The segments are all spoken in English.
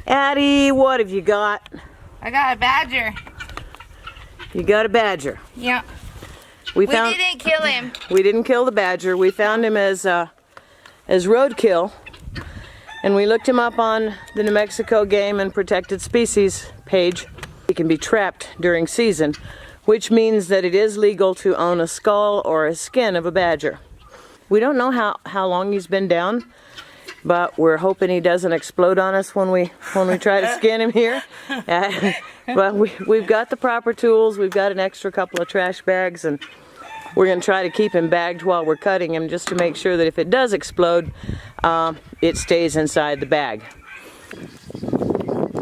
Addie, what have you got? I got a badger. You got a badger. Yeah. We didn't kill him. We didn't kill the badger. We found him as roadkill, and we looked him up on the New Mexico Game and Protected Species page. He can be trapped during season, which means that it is legal to own a skull or a skin of a badger. We don't know how long he's been down, but we're hoping he doesn't explode on us when we try to skin him here. But we've got the proper tools. We've got an extra couple of trash bags, and we're going to try to keep him bagged while we're cutting him, just to make sure that if it does explode, it stays inside the bag.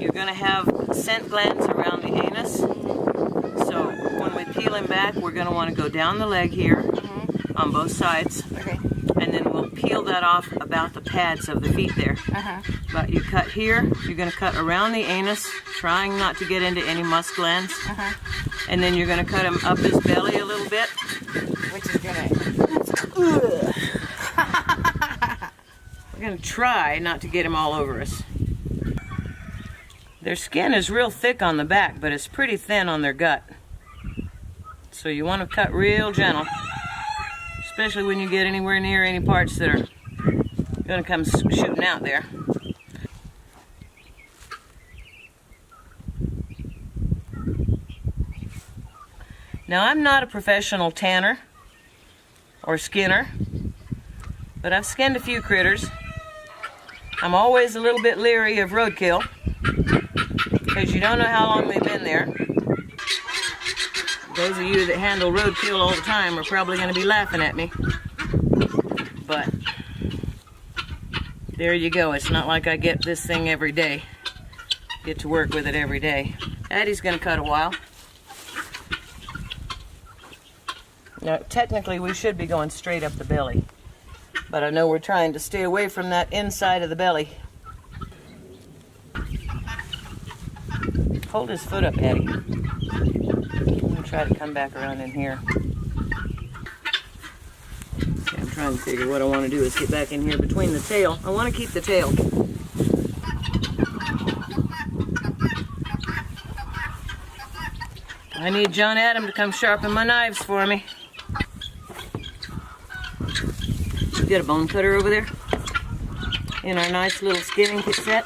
You're going to have scent glands around the anus, so when we peel him back, we're going to want to go down the leg here on both sides. Okay. And then we'll peel that off about the pads of the feet there. But you cut here, you're going to cut around the anus, trying not to get into any musk glands. And then you're going to cut him up his belly a little bit. Which is gonna... We're going to try not to get him all over us. Their skin is real thick on the back, but it's pretty thin on their gut. So you want to cut real gentle, especially when you get anywhere near any parts that are going to come shooting out there. Now, I'm not a professional tanner or skinner, but I've skinned a few critters. I'm always a little bit leery of roadkill, because you don't know how long they've been there. Those of you that handle roadkill all the time are probably going to be laughing at me. But there you go. It's not like I get this thing every day. Get to work with it every day. Addie's going to cut a while. Now, technically, we should be going straight up the belly, but I know we're trying to stay away from that inside of the belly. Hold his foot up, Addie. I'm going to try to come back around in here. Okay, I'm trying to figure what I want to do is get back in here between the tail. I want to keep the tail. I need John Adam to come sharpen my knives for me. You got a bone cutter over there? In our nice little skinning set?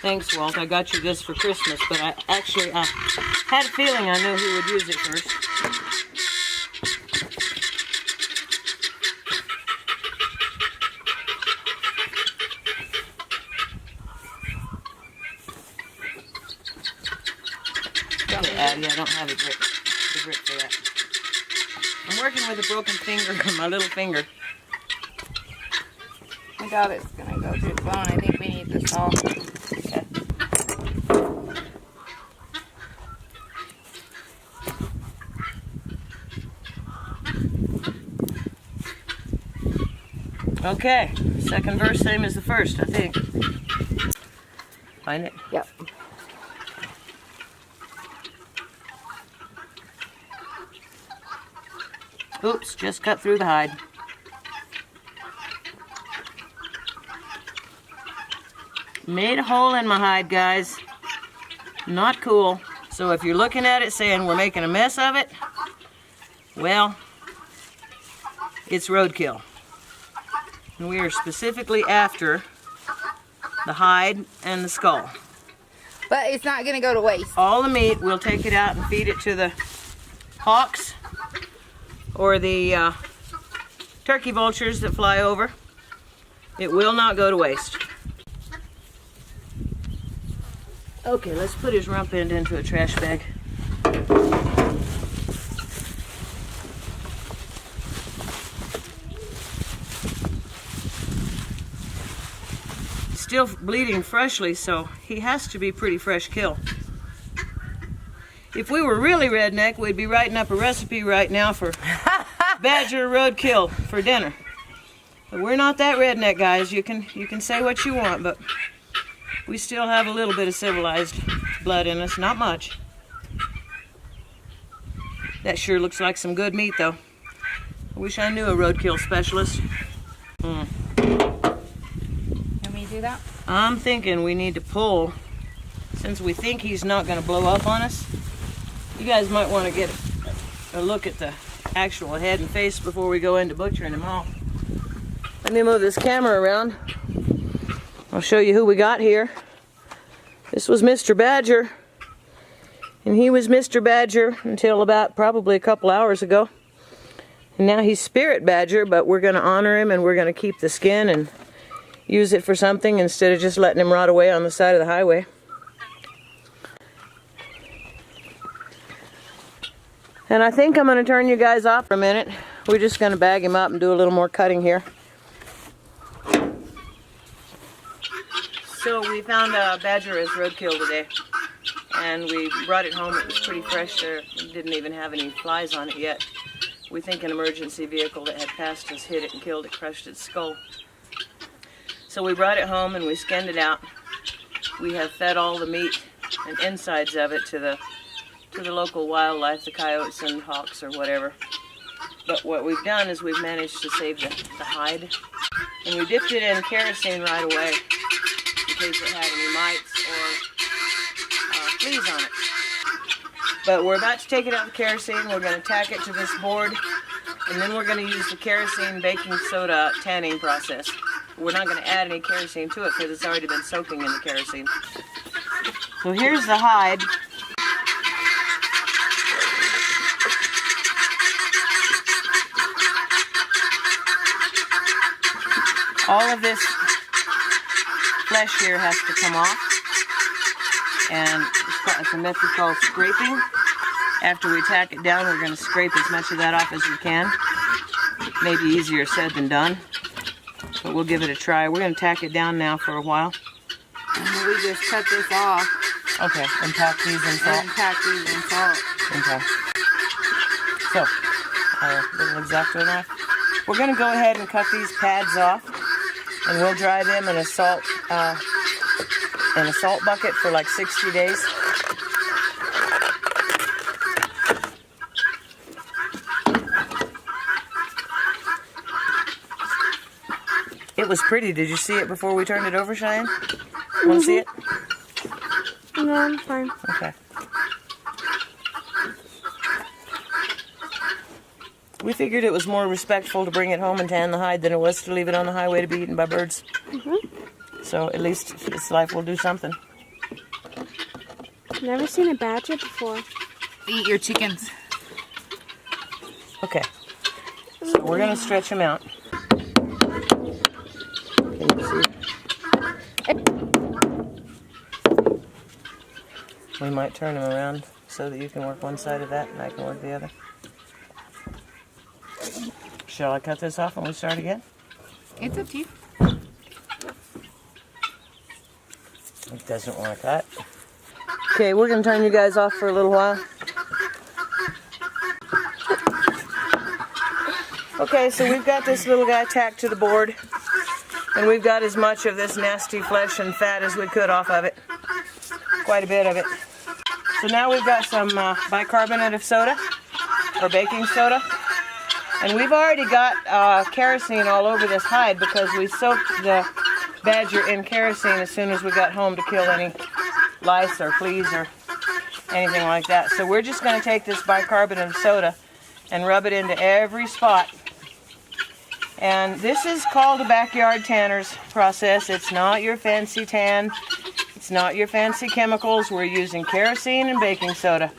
Thanks, Walt. I got you this for Christmas, but I had a feeling I knew who would use it first. Okay, Addie, I don't have a grip for that. I'm working with a broken finger on my little finger. I doubt it's gonna go through the bone. I think we need the saw. Okay, second verse, same as the first, I think. Find it? Yep. Oops, just cut through the hide. Made a hole in my hide, guys. Not cool. So if you're looking at it saying we're making a mess of it, well, it's roadkill. And we are specifically after the hide and the skull. But it's not gonna go to waste. All the meat, we'll take it out and feed it to the hawks or the turkey vultures that fly over. It will not go to waste. Okay, let's put his rump end into a trash bag. Still bleeding freshly, so he has to be pretty fresh kill. If we were really redneck, we'd be writing up a recipe right now for badger roadkill for dinner. But we're not that redneck, guys. You can say what you want, but we still have a little bit of civilized blood in us. Not much. That sure looks like some good meat, though. I wish I knew a roadkill specialist. And we you do that? I'm thinking we need to pull, since we think he's not going to blow up on us. You guys might want to get a look at the actual head and face before we go into butchering him off. Let me move this camera around. I'll show you who we got here. This was Mr. Badger, and he was Mr. Badger until about probably a couple hours ago. And now he's Spirit Badger, but we're going to honor him and we're going to keep the skin and use it for something instead of just letting him rot away on the side of the highway. And I think I'm going to turn you guys off for a minute. We're just going to bag him up and do a little more cutting here. So we found a badger as roadkill today, and we brought it home. It was pretty fresh. There didn't even have any flies on it yet. We think an emergency vehicle that had passed us hit it and killed it, crushed its skull. So we brought it home and we skinned it out. We have fed all the meat and insides of it to the local wildlife, the coyotes and hawks or whatever. But what we've done is we've managed to save the hide. And we dipped it in kerosene right away in case it had any mites or fleas on it. But we're about to take it out of the kerosene. We're going to tack it to this board, and then we're going to use the kerosene baking soda tanning process. We're not going to add any kerosene to it because it's already been soaking in the kerosene. So here's the hide. All of this flesh here has to come off, and it's a method called scraping. After we tack it down, we're going to scrape as much of that off as we can. Maybe easier said than done, but we'll give it a try. We're going to tack it down now for a while. And we just cut this off. Okay, and pack these in salt. And pack these in salt. Okay. So, a little exacto enough. We're going to go ahead and cut these pads off, and we'll dry them in a salt bucket for like 60 days. It was pretty. Did you see it before we turned it over, Cheyenne? Want to see it? No, I'm fine. Okay. We figured it was more respectful to bring it home and tan the hide than it was to leave it on the highway to be eaten by birds. So at least its life will do something. Never seen a badger before. Eat your chickens. Okay. So we're going to stretch them out. Can you see? We might turn them around so that you can work one side of that and I can work the other. Shall I cut this off and we start again? It's up to you. It doesn't want to cut. Okay, we're going to turn you guys off for a little while. Okay, so we've got this little guy tacked to the board, and we've got as much of this nasty flesh and fat as we could off of it. Quite a bit of it. So now we've got some bicarbonate of soda, or baking soda, and we've already got kerosene all over this hide because we soaked the badger in kerosene as soon as we got home to kill any lice or fleas or anything like that. So we're just going to take this bicarbonate of soda and rub it into every spot. And this is called a backyard tanner's process. It's not your fancy tan. It's not your fancy chemicals. We're using kerosene and baking soda.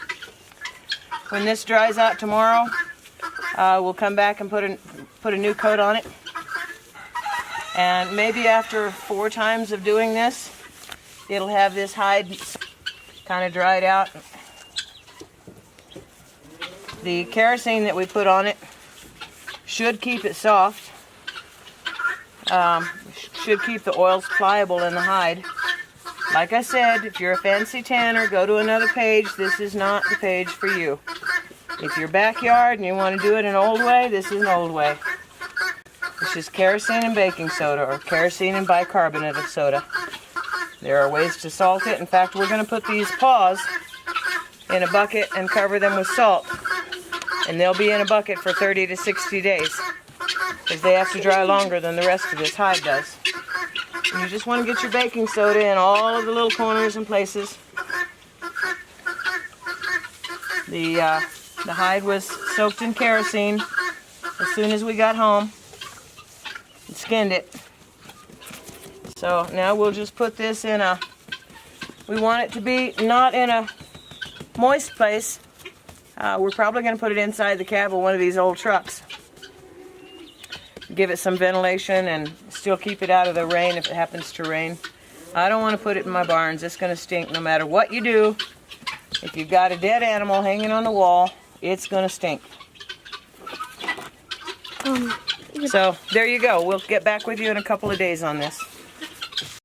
When this dries out tomorrow, we'll come back and put a new coat on it. And maybe after 4 times of doing this, it'll have this hide kind of dried out. The kerosene that we put on it should keep it soft. Should keep the oils pliable in the hide. Like I said, if you're a fancy tanner, go to another page. This is not the page for you. If you're backyard and you want to do it an old way, this is an old way. It's just kerosene and baking soda, or kerosene and bicarbonate of soda. There are ways to salt it. In fact, we're going to put these paws in a bucket and cover them with salt. And they'll be in a bucket for 30 to 60 days. Because they have to dry longer than the rest of this hide does. And you just want to get your baking soda in all of the little corners and places. The hide was soaked in kerosene as soon as we got home and skinned it. So now we'll just put this in a, we want it to be not in a moist place. We're probably going to put it inside the cab of one of these old trucks. Give it some ventilation and still keep it out of the rain if it happens to rain. I don't want to put it in my barns. It's going to stink no matter what you do. If you've got a dead animal hanging on the wall, it's going to stink. So there you go. We'll get back with you in a couple of days on this.